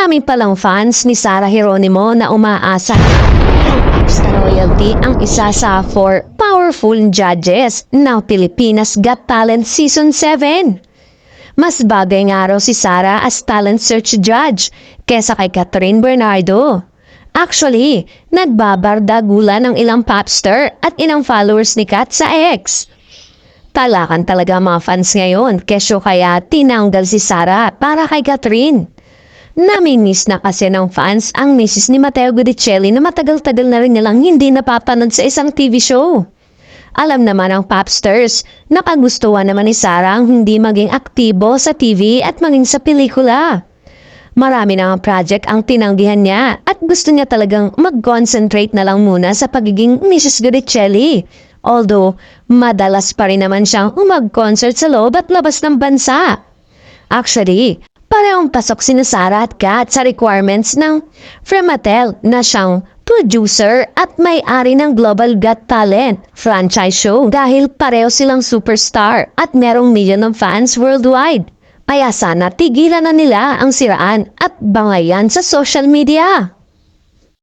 Marami palang fans ni Sarah Geronimo na umaasa na royalty ang isa sa 4 powerful judges ng Pilipinas Got Talent Season 7. Mas bagay nga raw si Sarah as talent search judge kesa kay Catherine Bernardo. Actually, nagbabardagulan ng ilang popstar at ilang followers ni Kat sa X. Talakan talaga mga fans ngayon, kesyo kaya tinanggal si Sarah para kay Catherine. Namimiss na kasi ng fans ang misis ni Mateo Gudicelli na matagal-tagal na rin nilang hindi napapanood sa isang TV show. Alam naman ang popstars na kagustuhan naman ni Sarah ang hindi maging aktibo sa TV at maging sa pelikula. Marami na ang project ang tinanggihan niya at gusto niya talagang mag-concentrate na lang muna sa pagiging Mrs. Gudicelli. Although, madalas pa rin naman siyang mag-concert sa loob at labas ng bansa. Actually, parehong pasok sina Sarah at Kat sa requirements ng Fremantle na siyang producer at may-ari ng Global Got Talent franchise show dahil pareho silang superstar at merong million of fans worldwide. Kaya sana tigilan na nila ang siraan at bangayan sa social media.